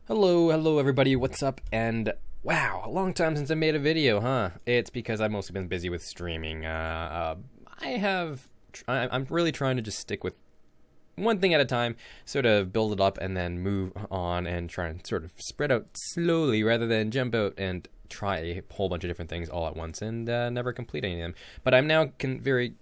Hello everybody, what's up? And wow, a long time since I made a video, huh? It's because I've mostly been busy with streaming. I'm really trying to just stick with one thing at a time, sort of build it up and then move on and try and sort of spread out slowly rather than jump out and try a whole bunch of different things all at once and never complete any of them. But I'm now very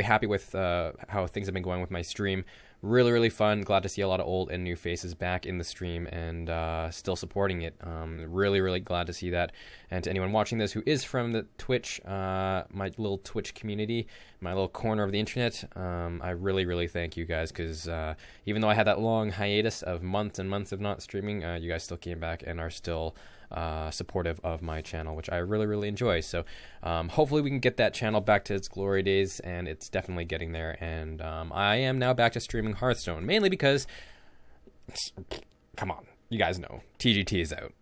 happy with how things have been going with my stream. Really fun. Glad to see a lot of old and new faces back in the stream and still supporting it. Really glad to see that. And to anyone watching this who is from the Twitch, my little Twitch community, my little corner of the internet, I really thank you guys because even though I had that long hiatus of months and months of not streaming, you guys still came back and are still supportive of my channel, which I really enjoy. So hopefully we can get that channel back to its glory days, and it's definitely getting there. And I am now back to streaming Hearthstone, mainly because, come on, you guys know TGT is out.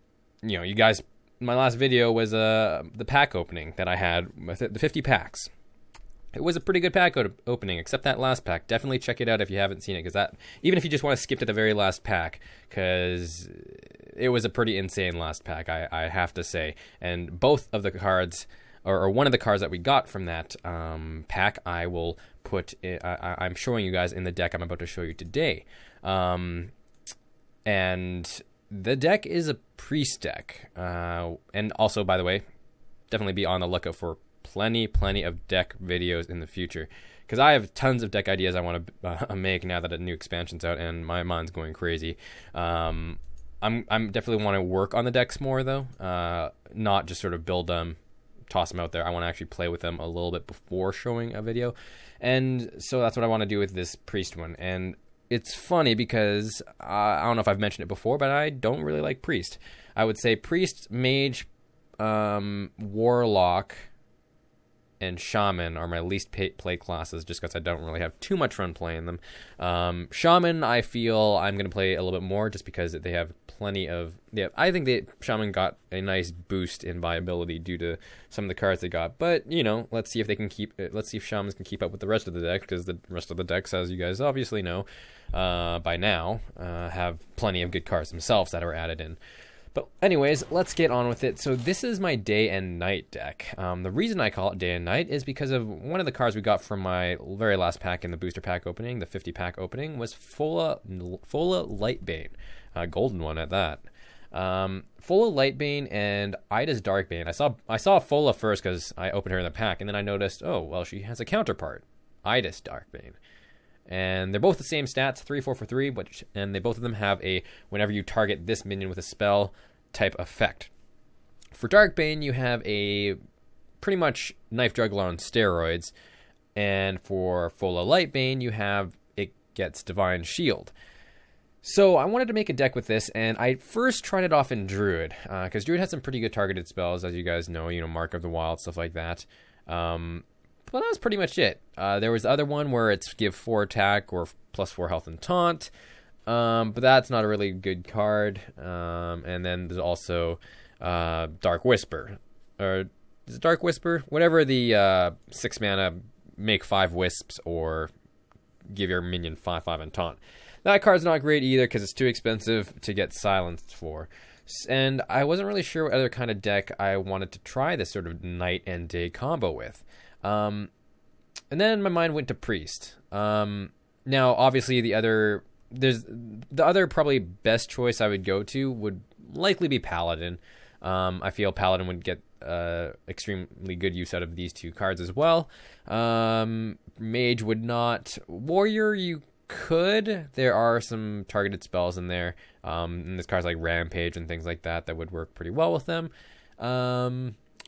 You know, you guys, my last video was the pack opening that I had with the 50 packs. It was a pretty good pack opening, except that last pack. Definitely check it out if you haven't seen it, because that, even if you just want to skip to the very last pack, because it was a pretty insane last pack, I have to say. And both of the cards, or one of the cards that we got from that pack, I will put, I'm showing you guys in the deck I'm about to show you today. And the deck is a priest deck. And also, by the way, definitely be on the lookout for plenty of deck videos in the future, because I have tons of deck ideas I want to make now that a new expansion's out and my mind's going crazy. I'm definitely want to work on the decks more though, not just sort of build them, toss them out there. I want to actually play with them a little bit before showing a video, and so that's what I want to do with this priest one. And it's funny because I don't know if I've mentioned it before, but I don't really like priest. I would say priest, mage, warlock, and shaman are my least played classes, just because I don't really have too much fun playing them. Shaman, I feel I'm going to play a little bit more, just because they have plenty of... Yeah, I think the shaman got a nice boost in viability due to some of the cards they got. But, you know, let's see if they can keep... Let's see if shamans can keep up with the rest of the deck, because the rest of the decks, as you guys obviously know by now, have plenty of good cards themselves that are added in. But anyways, let's get on with it. So this is my day and night deck. The reason I call it day and night is because of one of the cards we got from my very last pack in the booster pack opening, the 50 pack opening, was Fola Lightbane, a golden one at that. Fola Lightbane and Ida's Darkbane. I saw Fola first because I opened her in the pack, and then I noticed, oh, well, she has a counterpart, Ida's Darkbane. And they're both the same stats, 3-4 for 3, and they both of them have a whenever you target this minion with a spell type effect. For Darkbane, you have a pretty much Knife Juggler on steroids, and for Fola Lightbane, you have it gets Divine Shield. So I wanted to make a deck with this, and I first tried it off in Druid, because Druid has some pretty good targeted spells, as you guys know, Mark of the Wild, stuff like that. Well, that was pretty much it. There was the other one where it's give 4 attack or +4 health and taunt, but that's not a really good card. And then there's also Dark Whisper, or is it Dark Whisper? Whatever the 6 mana, make 5 wisps or give your minion 5/5 and taunt. That card's not great either because it's too expensive to get silenced for. And I wasn't really sure what other kind of deck I wanted to try this sort of night and day combo with. And then my mind went to priest. Now, obviously, the other probably best choice I would go to would likely be paladin. I feel paladin would get extremely good use out of these two cards as well. Mage would not. Warrior, you could. There are some targeted spells in there. And there's cards like Rampage and things like that would work pretty well with them.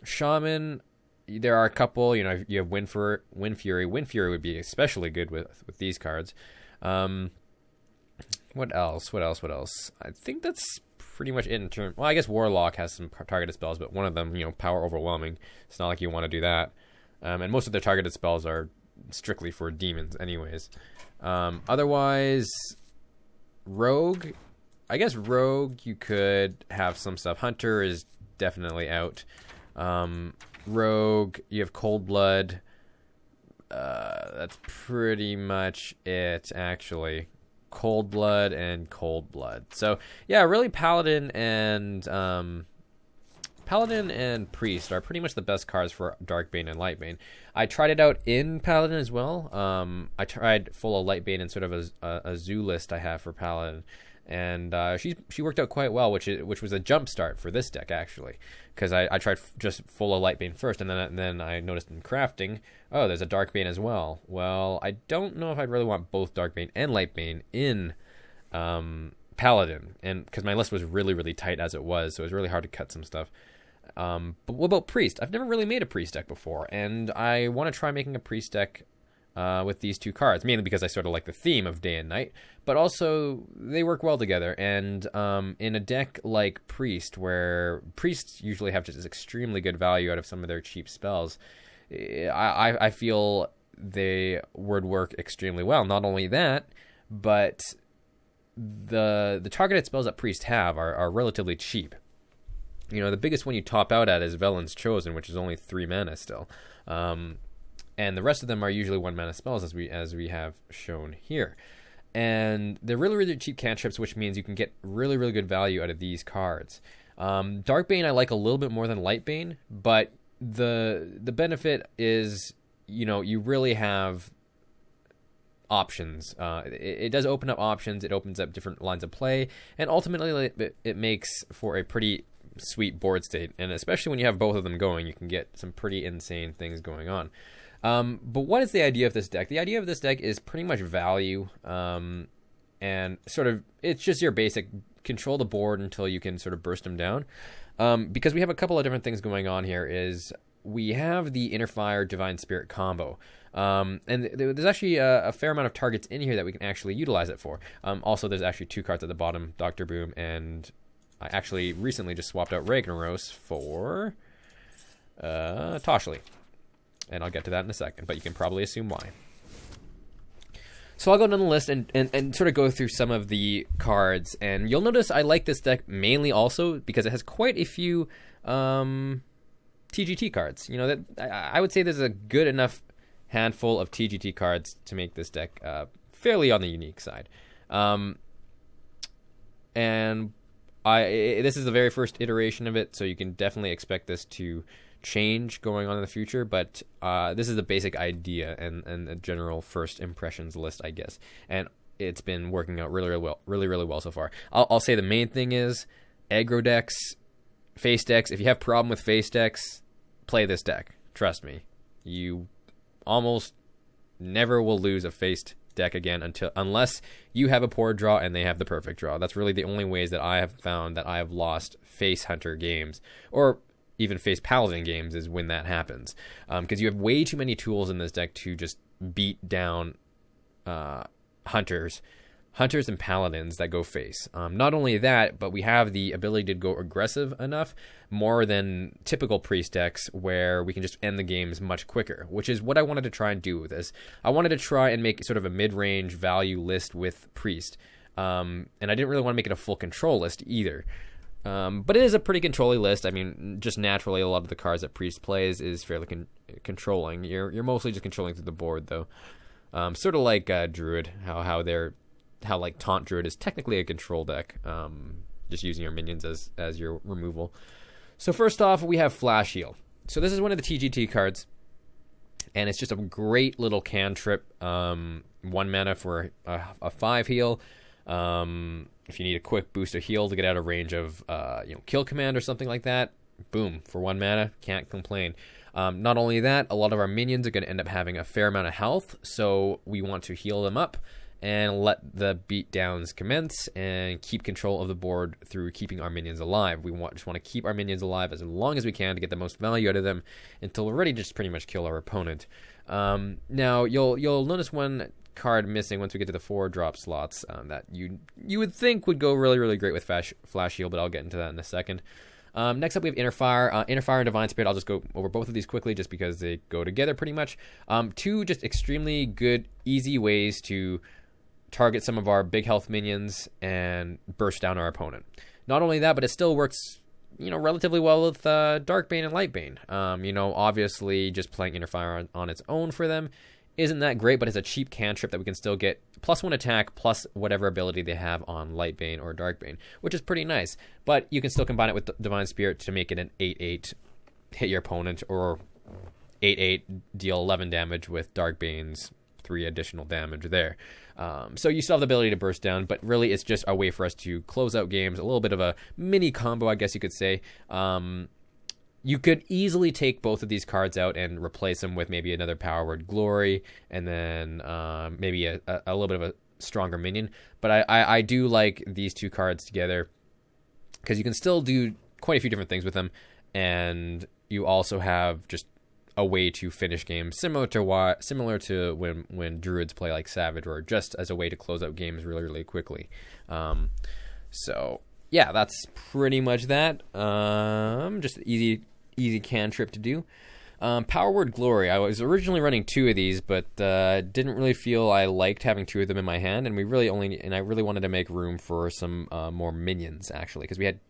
Shaman, there are a couple. You have Wind Fury. Wind Fury would be especially good with these cards. What else? I think that's pretty much it in terms. Well, I guess Warlock has some targeted spells, but one of them, Power Overwhelming. It's not like you want to do that. And most of their targeted spells are strictly for demons anyways. Otherwise, Rogue. I guess Rogue, you could have some stuff. Hunter is definitely out. Rogue, you have Cold Blood. That's pretty much it, actually. Cold Blood, and Cold Blood. So yeah, really Paladin and Priest are pretty much the best cards for Darkbane and Lightbane. I tried it out in Paladin as well. I tried full of Lightbane and sort of a zoo list I have for Paladin, and she worked out quite well, which was a jump start for this deck actually, because I tried just full of Lightbane first, and then I noticed in crafting, oh, there's a Darkbane as well. Well, I don't know if I'd really want both Darkbane and Lightbane in Paladin, and because my list was really, really tight as it was, so it was really hard to cut some stuff. But what about Priest? I've never really made a Priest deck before, and I want to try making a Priest deck with these two cards, mainly because I sort of like the theme of day and night, but also they work well together. And in a deck like Priest, where Priests usually have just extremely good value out of some of their cheap spells, I feel they would work extremely well. Not only that, but the targeted spells that Priest have are relatively cheap. You know, the biggest one you top out at is Velen's Chosen, which is only 3 mana still. And the rest of them are usually 1 mana spells, as we have shown here. And they're really, really cheap cantrips, which means you can get really, really good value out of these cards. Darkbane I like a little bit more than Lightbane, but the benefit is, you know, you really have options. It does open up options. It opens up different lines of play, and ultimately it makes for a pretty sweet board state, and especially when you have both of them going, you can get some pretty insane things going on. But what is the idea of this deck? The idea of this deck is pretty much value, and sort of it's just your basic control the board until you can sort of burst them down, because we have a couple of different things going on here. Is we have the Inner Fire Divine Spirit combo, and there's actually a fair amount of targets in here that we can actually utilize it for. Also, there's actually 2 cards at the bottom, Dr. Boom, and I actually recently just swapped out Ragnaros for Toshli, and I'll get to that in a second, but you can probably assume why. So I'll go down the list and sort of go through some of the cards, and you'll notice I like this deck mainly also because it has quite a few TGT cards. You know, that I would say there's a good enough handful of TGT cards to make this deck fairly on the unique side. And this is the very first iteration of it, so you can definitely expect this to change going on in the future, but this is the basic idea and a general first impressions list, I guess, and it's been working out really well so far. I'll say the main thing is aggro decks, face decks. If you have problem with face decks, play this deck. Trust me, you almost never will lose a faced deck again unless you have a poor draw and they have the perfect draw. That's really the only ways that I have found that I have lost face hunter games, or even face paladin games, is when that happens, because you have way too many tools in this deck to just beat down hunters and paladins that go face. Not only that, but we have the ability to go aggressive enough, more than typical priest decks, where we can just end the games much quicker, which is what I wanted to try and do with this. I wanted to try and make sort of a mid-range value list with priest, and I didn't really want to make it a full control list either. But it is a pretty controlling list. I mean, just naturally, a lot of the cards that priest plays is fairly controlling. You're mostly just controlling through the board, though. Sort of like Druid, how like Taunt Druid is technically a control deck, just using your minions as your removal. So first off, we have Flash Heal. So this is one of the TGT cards, and it's just a great little cantrip. 1 mana for a 5 heal. If you need a quick boost of heal to get out of range of kill command or something like that, boom, for 1 mana, can't complain. Not only that, a lot of our minions are going to end up having a fair amount of health, so we want to heal them up and let the beatdowns commence and keep control of the board through keeping our minions alive. We just want to keep our minions alive as long as we can to get the most value out of them until we're ready to just pretty much kill our opponent. Now, you'll notice one card missing once we get to the 4-drop slots that you would think would go really, really great with Flash Heal, but I'll get into that in a second. Next up, we have Inner Fire. Inner Fire and Divine Spirit, I'll just go over both of these quickly just because they go together pretty much. 2 just extremely good, easy ways to target some of our big health minions and burst down our opponent. Not only that, but it still works, relatively well with Darkbane and Lightbane. Obviously just playing Inner Fire on its own for them isn't that great, but it's a cheap cantrip that we can still get +1 attack plus whatever ability they have on Lightbane or Darkbane, which is pretty nice. But you can still combine it with Divine Spirit to make it an 8/8 hit your opponent, or 8/8 deal 11 damage with Darkbane's 3 additional damage there. So you still have the ability to burst down, but really it's just a way for us to close out games, a little bit of a mini combo, I guess you could say. You could easily take both of these cards out and replace them with maybe another Power Word Glory, and then maybe a little bit of a stronger minion. But I do like these two cards together because you can still do quite a few different things with them, and you also have just a way to finish games similar to when Druids play like Savage, or just as a way to close out games really, really quickly. So yeah, that's pretty much that. Just easy cantrip to do. Power Word Glory. I was originally running 2 of these, but didn't really feel I liked having 2 of them in my hand, and I really wanted to make room for some more minions, actually, because we had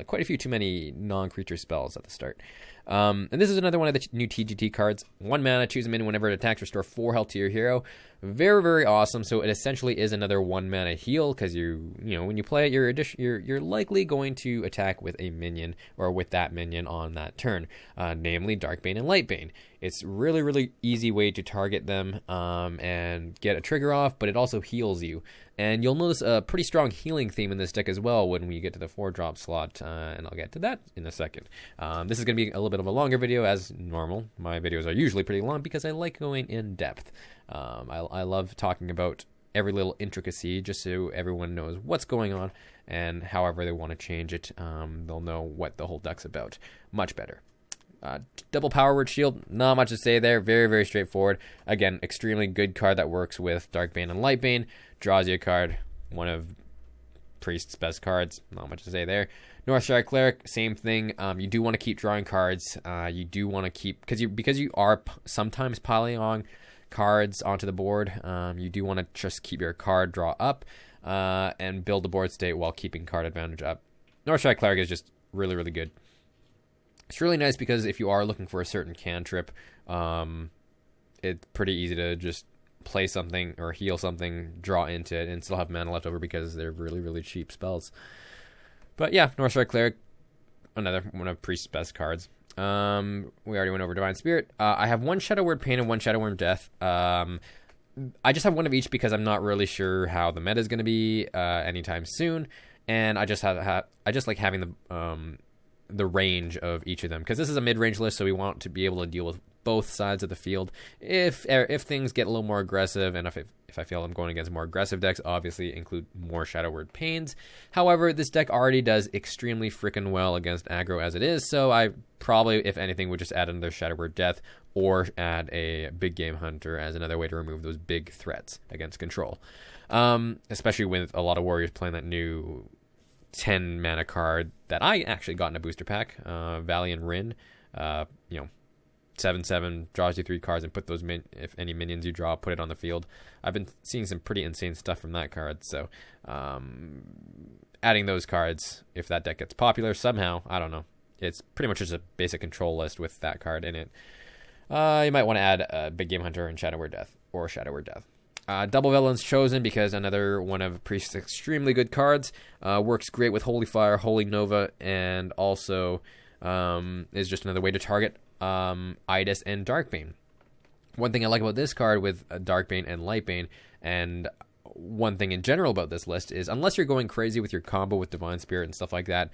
quite a few too many non-creature spells at the start. And this is another one of the new TGT cards. 1 mana, choose a minion whenever it attacks, restore 4 health to your hero. Very, very awesome. So it essentially is another 1 mana heal, because when you play it, you're likely going to attack with a minion, or with that minion on that turn, namely Darkbane and Lightbane. It's really, really easy way to target them and get a trigger off, but it also heals you. And you'll notice a pretty strong healing theme in this deck as well when we get to the 4-drop slot, and I'll get to that in a second. This is going to be a little bit of a longer video, as normal. My videos are usually pretty long because I like going in depth. I love talking about every little intricacy, just so everyone knows what's going on, and however they want to change it, they'll know what the whole deck's about much better. Double Power Word Shield, not much to say there. Very, very straightforward. Again, extremely good card that works with Darkbane and Lightbane. Draws you a card. One of Priest's best cards. Not much to say there. Northshire Cleric, same thing. You do want to keep drawing cards. You do want to keep, because you are sometimes piling on cards onto the board. You do want to just keep your card draw up and build the board state while keeping card advantage up. Northshire Cleric is just really, really good. It's really nice because if you are looking for a certain cantrip, it's pretty easy to just play something or heal something, draw into it, and still have mana left over because they're really, really cheap spells. But yeah, Northshire Cleric, another one of Priest's best cards. We already went over Divine Spirit. I have 1 Shadow Word Pain and 1 Shadow Word Death. I just have one of each because I'm not really sure how the meta is going to be anytime soon, and I just like having the range of each of them, because this is a mid-range list, so we want to be able to deal with both sides of the field. If things get a little more aggressive, and if I feel I'm going against more aggressive decks, obviously include more Shadow Word Pains. However, this deck already does extremely freaking well against aggro as it is, so I probably, if anything, would just add another Shadow Word Death, or add a Big Game Hunter as another way to remove those big threats against control. Especially with a lot of warriors playing that new 10 mana card that I actually got in a booster pack, Valiant Rin. 7/7 draws you 3 cards and put those if any minions you draw, put it on the field. I've been seeing some pretty insane stuff from that card, so adding those cards, if that deck gets popular somehow, I don't know. It's pretty much just a basic control list with that card in it. You might want to add a Big Game Hunter and Shadow Word Death, or Shadow Word Death. Double Villains Chosen, because another one of Priest's extremely good cards. Works great with Holy Fire, Holy Nova, and also is just another way to target Idis and Darkbane. One thing I like about this card with Darkbane and Lightbane, and one thing in general about this list, is unless you're going crazy with your combo with Divine Spirit and stuff like that,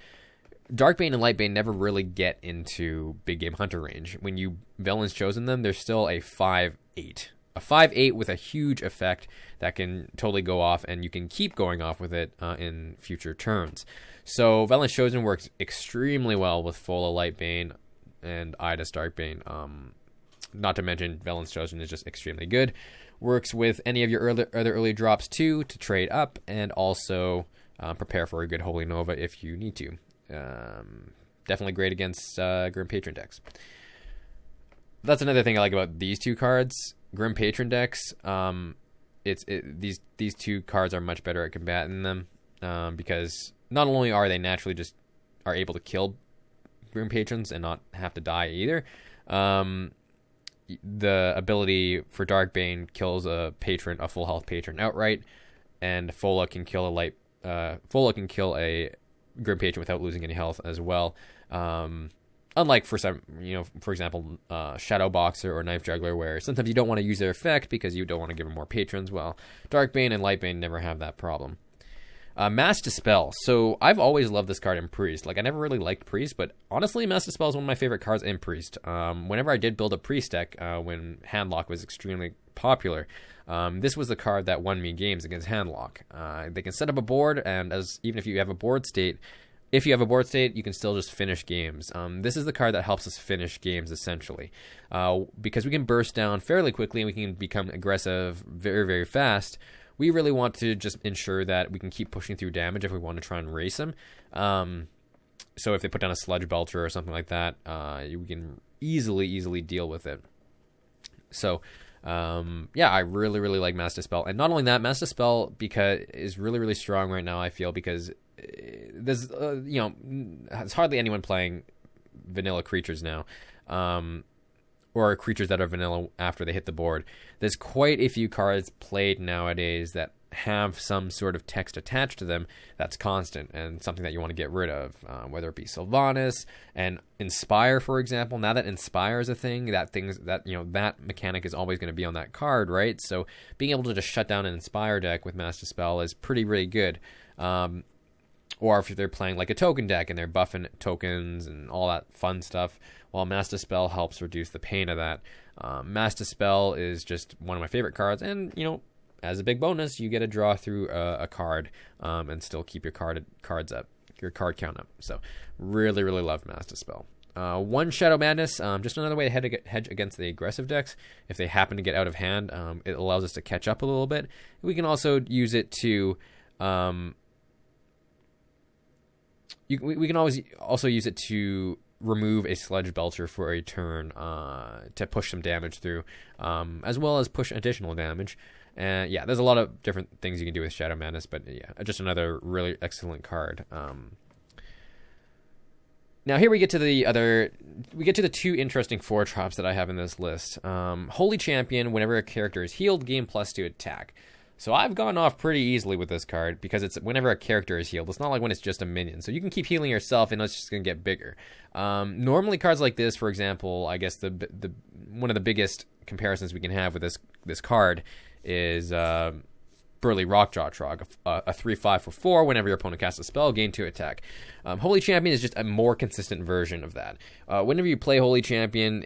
Darkbane and Lightbane never really get into Big Game Hunter range. When you Villains Chosen them, they're still a 5/8. A 5/8 with a huge effect that can totally go off, and you can keep going off with it in future turns. So Villains Chosen works extremely well with Fola Lightbane and Idis Darkbane. Not to mention, Villains Chosen is just extremely good. Works with any of your other early drops too, to trade up, and also prepare for a good Holy Nova if you need to. Definitely great against Grim Patron decks. That's another thing I like about these two cards. Grim Patron decks, these two cards are much better at combating them, because not only are they naturally just are able to kill Grim Patrons and not have to die either, the ability for Darkbane kills a full health patron outright, and Fola can kill a Grim Patron without losing any health as well. Unlike for some, for example, Shadow Boxer or Knife Juggler, where sometimes you don't want to use their effect because you don't want to give them more patrons. Well, Darkbane and Lightbane never have that problem. Mass Dispel. So I've always loved this card in Priest. Like, I never really liked Priest, but honestly, Mass Dispel is one of my favorite cards in Priest. Whenever I did build a Priest deck, when Handlock was extremely popular, this was the card that won me games against Handlock. They can set up a board, and even if you have a board state, you can still just finish games. This is the card that helps us finish games, essentially. Because we can burst down fairly quickly and we can become aggressive very, very fast, we really want to just ensure that we can keep pushing through damage if we want to try and race them. So if they put down a Sludge Belcher or something like that, we can easily deal with it. So, I really, really like Mass Dispel. And not only that, Mass Dispel is really, really strong right now, I feel, because there's, there's hardly anyone playing vanilla creatures now. Or creatures that are vanilla after they hit the board. There's quite a few cards played nowadays that have some sort of text attached to them that's constant and something that you want to get rid of, whether it be Sylvanas and Inspire, for example. Now that Inspire is a thing, that mechanic is always going to be on that card, right? So being able to just shut down an Inspire deck with Mass Dispel is pretty, really good. Or if they're playing like a token deck and they're buffing tokens and all that fun stuff, well, Mass Dispel helps reduce the pain of that. Mass Dispel is just one of my favorite cards, and, as a big bonus, you get to draw through a card and still keep your card count up. So, really, really love Mass Dispel. One Shadow Madness, just another way to hedge against the aggressive decks. If they happen to get out of hand, it allows us to catch up a little bit. We can also use it to... we can always also use it to remove a Sludge Belcher for a turn to push some damage through, as well as push additional damage. And there's a lot of different things you can do with Shadow Madness, but just another really excellent card. Now here we get to the two interesting 4-drops that I have in this list. Holy Champion, whenever a character is healed, gain +2 attack. So I've gone off pretty easily with this card because it's whenever a character is healed. It's not like when it's just a minion. So you can keep healing yourself and it's just going to get bigger. Normally cards like this, for example, I guess the one of the biggest comparisons we can have with this card is Burly Rockjaw Trog, a 3/5 for 4. Whenever your opponent casts a spell, gain 2 attack. Holy Champion is just a more consistent version of that. Whenever you play Holy Champion,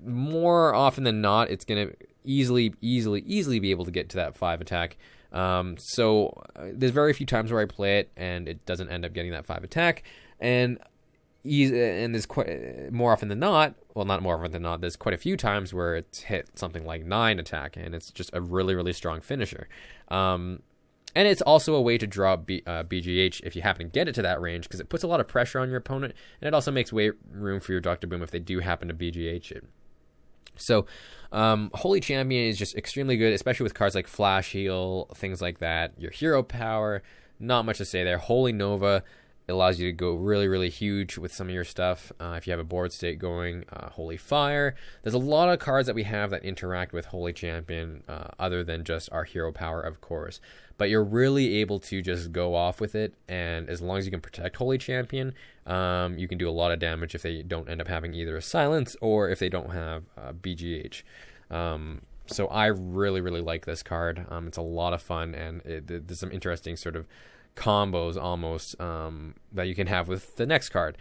more often than not, it's going to easily be able to get to that 5 attack. So there's very few times where I play it and it doesn't end up getting that 5 attack. And there's more often than not, well, not more often than not, there's quite a few times where it's hit something like 9 attack, and it's just a really, really strong finisher. And it's also a way to draw BGH if you happen to get it to that range, because it puts a lot of pressure on your opponent, and it also makes room for your Dr. Boom if they do happen to BGH it. So, Holy Champion is just extremely good, especially with cards like Flash Heal, things like that. Your Hero Power, not much to say there. Holy Nova, it allows you to go really, really huge with some of your stuff. If you have a board state going, Holy Fire. There's a lot of cards that we have that interact with Holy Champion, other than just our Hero Power, of course. But you're really able to just go off with it, and as long as you can protect Holy Champion, you can do a lot of damage if they don't end up having either a Silence or if they don't have BGH. So I really, really like this card. It's a lot of fun, and there's some interesting sort of combos almost that you can have with the next card.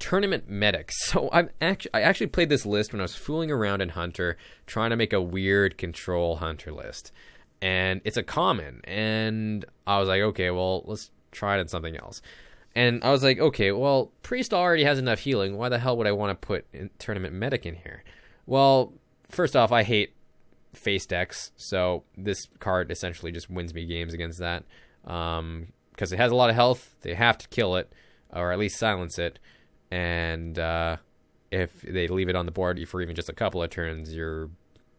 Tournament Medic. So I actually played this list when I was fooling around in Hunter, trying to make a weird control Hunter list. And it's a common, and I was like, okay, well, let's try it on something else. And I was like, okay, well, Priest already has enough healing. Why the hell would I want to put Tournament Medic in here? Well, first off, I hate face decks, so this card essentially just wins me games against that. Because it has a lot of health, they have to kill it, or at least silence it. And if they leave it on the board for even just a couple of turns, you're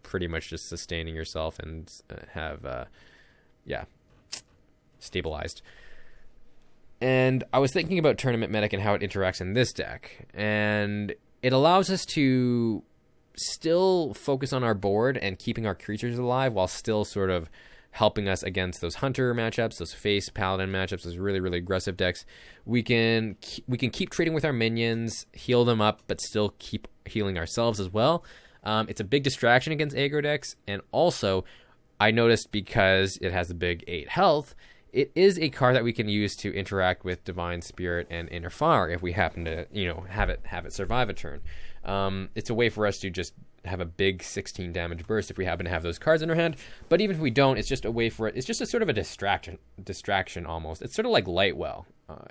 pretty much just sustaining yourself and have stabilized. And I was thinking about Tournament Medic and how it interacts in this deck, and it allows us to still focus on our board and keeping our creatures alive while still sort of helping us against those hunter matchups, those face paladin matchups, those really, really aggressive decks. We can keep trading with our minions, heal them up, but still keep healing ourselves as well. It's a big distraction against aggro decks, and also I noticed because it has the big 8 health, it is a card that we can use to interact with Divine Spirit and Inner Fire if we happen to, have it survive a turn. It's a way for us to just have a big 16 damage burst if we happen to have those cards in our hand. But even if we don't, it's just a way for it. It's just a sort of a distraction almost. It's sort of like Lightwell.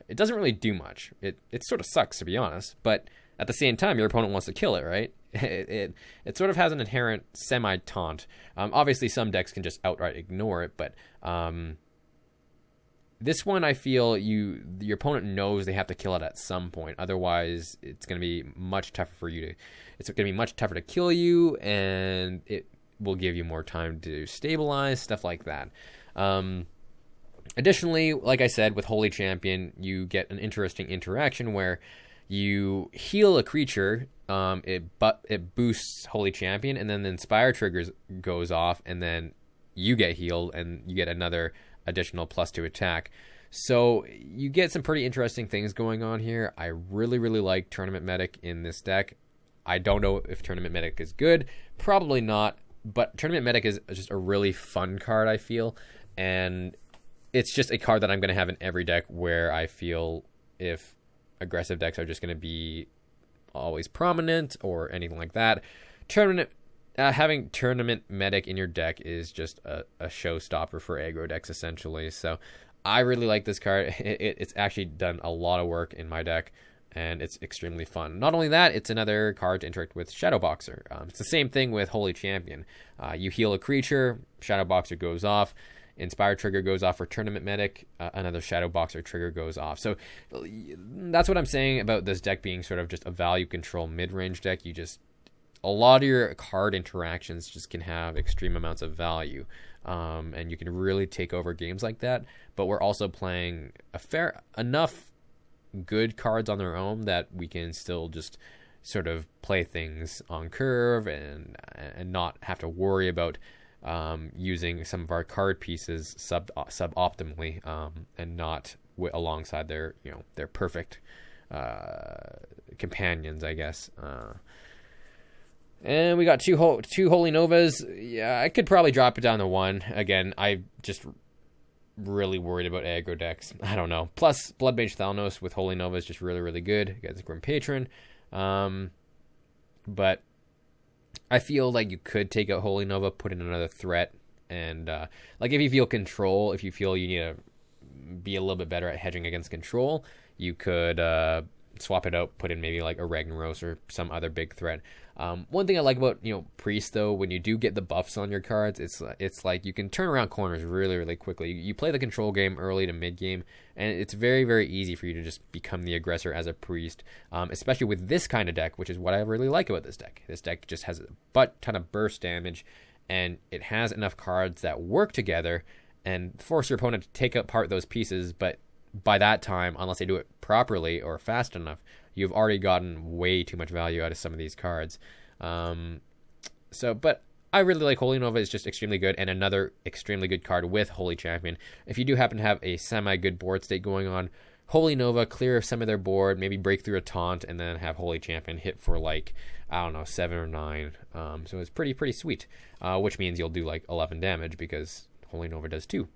It doesn't really do much. It sort of sucks, to be honest. But at the same time, your opponent wants to kill it, right? It sort of has an inherent semi-taunt. Obviously, some decks can just outright ignore it, but this one, I feel your opponent knows they have to kill it at some point. Otherwise, it's going to be much tougher for you to. It's going to be much tougher to kill you, and it will give you more time to stabilize, stuff like that. Additionally, like I said, with Holy Champion, you get an interesting interaction where you heal a creature. It boosts Holy Champion, and then the Inspire triggers goes off, and then you get healed, and you get another additional +2 attack. So you get some pretty interesting things going on here. I really, really like Tournament Medic in this deck. I don't know if Tournament Medic is good. Probably not. But Tournament Medic is just a really fun card, I feel. And it's just a card that I'm going to have in every deck where I feel if aggressive decks are just going to be always prominent or anything like that. Having Tournament Medic in your deck is just a showstopper for aggro decks, essentially. So I really like this card. It's actually done a lot of work in my deck, and it's extremely fun. Not only that, it's another card to interact with Shadowboxer. It's the same thing with Holy Champion. You heal a creature, Shadowboxer goes off, Inspire trigger goes off for Tournament Medic, another Shadowboxer trigger goes off. So that's what I'm saying about this deck being sort of just a value control mid-range deck. A lot of your card interactions just can have extreme amounts of value, and you can really take over games like that. But we're also playing enough good cards on their own that we can still just sort of play things on curve and not have to worry about using some of our card pieces suboptimally and not alongside their perfect companions, I guess. And we got two Holy Novas. Yeah, I could probably drop it down to 1. Again, I just really worried about aggro decks. I don't know. Plus, Blood Mage Thalnos with Holy Nova is just really, really good against Grim Patron. But I feel like you could take out Holy Nova, put in another threat, and like if you feel control, if you feel you need to be a little bit better at hedging against control, you could swap it out, put in maybe like a Ragnaros or some other big threat. One thing I like about Priest, though, when you do get the buffs on your cards, it's like you can turn around corners really, really quickly. You play the control game early to mid game, and it's very, very easy for you to just become the aggressor as a Priest, especially with this kind of deck, which is what I really like about this deck. This deck just has a ton of burst damage, and it has enough cards that work together and force your opponent to take apart those pieces, but by that time, unless they do it properly or fast enough, you've already gotten way too much value out of some of these cards. But I really like Holy Nova. Is just extremely good, and another extremely good card with Holy Champion. If you do happen to have a semi-good board state going on, Holy Nova, clear some of their board, maybe break through a taunt, and then have Holy Champion hit for 7 or 9. So it's pretty sweet, which means you'll do 11 damage because Holy Nova does 2.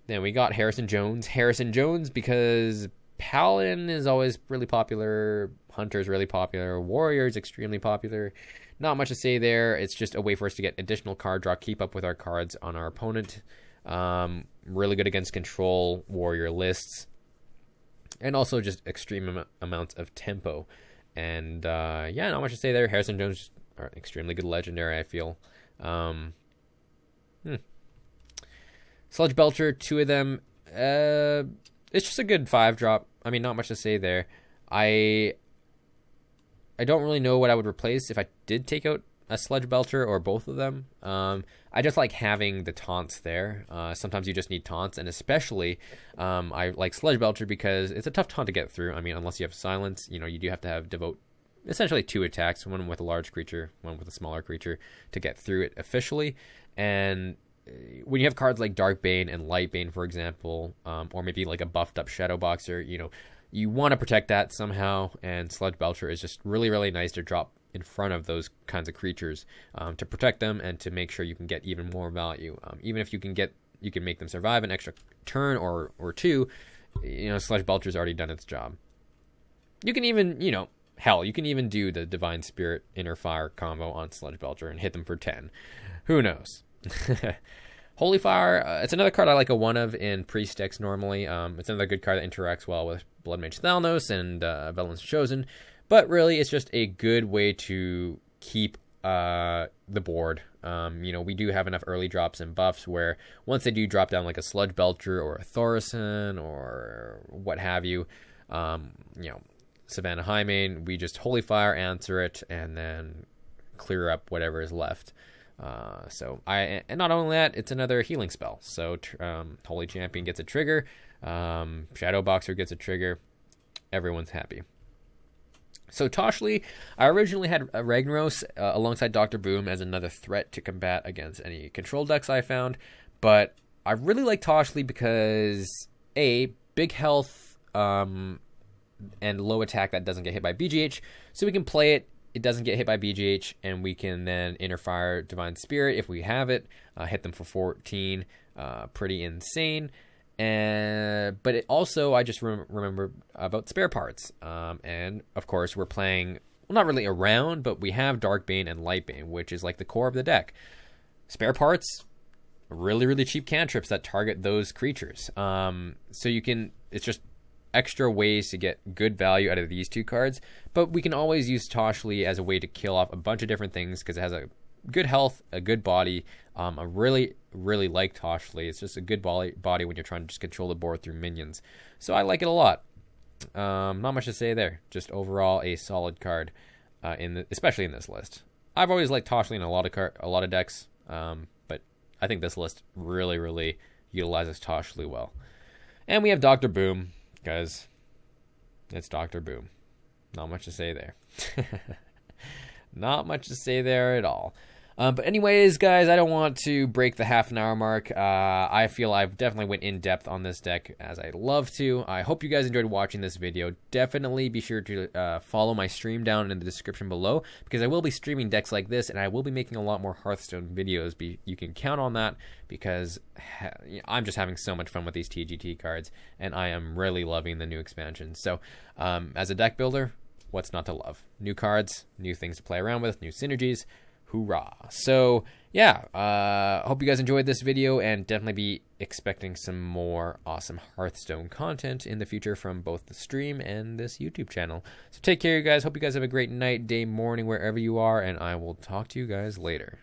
Then we got Harrison Jones because Paladin is always really popular, Hunter is really popular, Warrior is extremely popular. Not much to say there. It's just a way for us to get additional card draw, keep up with our cards on our opponent. Really good against control Warrior lists, and also just extreme amounts of tempo. And not much to say there. Harrison Jones are extremely good legendary, I feel. Sludge Belcher, 2 of them. It's just a good 5-drop. I mean, not much to say there. I don't really know what I would replace if I did take out a Sludge Belcher or both of them. I just like having the taunts there. Sometimes you just need taunts, and especially I like Sludge Belcher because it's a tough taunt to get through. I mean, unless you have Silence, you do have to have Devote essentially 2 attacks, one with a large creature, one with a smaller creature, to get through it officially. And when you have cards like Darkbane and Lightbane, for example, or maybe like a buffed up Shadow Boxer, you want to protect that somehow, and Sludge Belcher is just really, really nice to drop in front of those kinds of creatures, to protect them and to make sure you can get even more value. Even if you can make them survive an extra turn or 2, Sludge Belcher's already done its job. You can even, hell, you can even do the Divine Spirit Inner Fire combo on Sludge Belcher and hit them for 10. Who knows? Holy Fire, it's another card I like a 1 of in Priest decks normally. It's another good card that interacts well with Blood Mage Thalnos and Velen's Chosen. But really, it's just a good way to keep the board. We do have enough early drops and buffs where once they do drop down like a Sludge Belcher or a Thaurissan or what have you, Savannah Highmane, we just Holy Fire, answer it, and then clear up whatever is left. And not only that, it's another healing spell. So Holy Champion gets a trigger, Shadow Boxer gets a trigger, everyone's happy. So Toshli, I originally had Ragnaros alongside Dr. Boom as another threat to combat against any control decks I found, but I really like Toshli because big health and low attack that doesn't get hit by BGH, so we can play it. It doesn't get hit by BGH, and we can then Inner Fire Divine Spirit if we have it, hit them for 14, pretty insane. But it also, I just remember about spare parts. And of course, we're playing, well, not really around, but we have Darkbane and Lightbane, which is like the core of the deck. Spare parts, really, really cheap cantrips that target those creatures. So it's just extra ways to get good value out of these 2 cards. But we can always use Toshli as a way to kill off a bunch of different things because it has a good health, a good body. I really, really like Toshli. It's just a good body when you're trying to just control the board through minions. So I like it a lot. Not much to say there. Just overall a solid card, especially in this list. I've always liked Toshli in a lot of decks, but I think this list really, really utilizes Toshli well. And we have Dr. Boom, because it's Dr. Boom. Not much to say there. Not much to say there at all. But anyways, guys, I don't want to break the half an hour mark. I feel I've definitely went in depth on this deck as I love to. I hope you guys enjoyed watching this video. Definitely be sure to follow my stream down in the description below, because I will be streaming decks like this, and I will be making a lot more Hearthstone videos. You can count on that, because I'm just having so much fun with these TGT cards, and I am really loving the new expansions. So as a deck builder, what's not to love? New cards, new things to play around with, new synergies. Hoorah. So yeah, hope you guys enjoyed this video, and definitely be expecting some more awesome Hearthstone content in the future from both the stream and this YouTube channel. So take care, you guys. Hope you guys have a great night, day, morning, wherever you are, and I will talk to you guys later.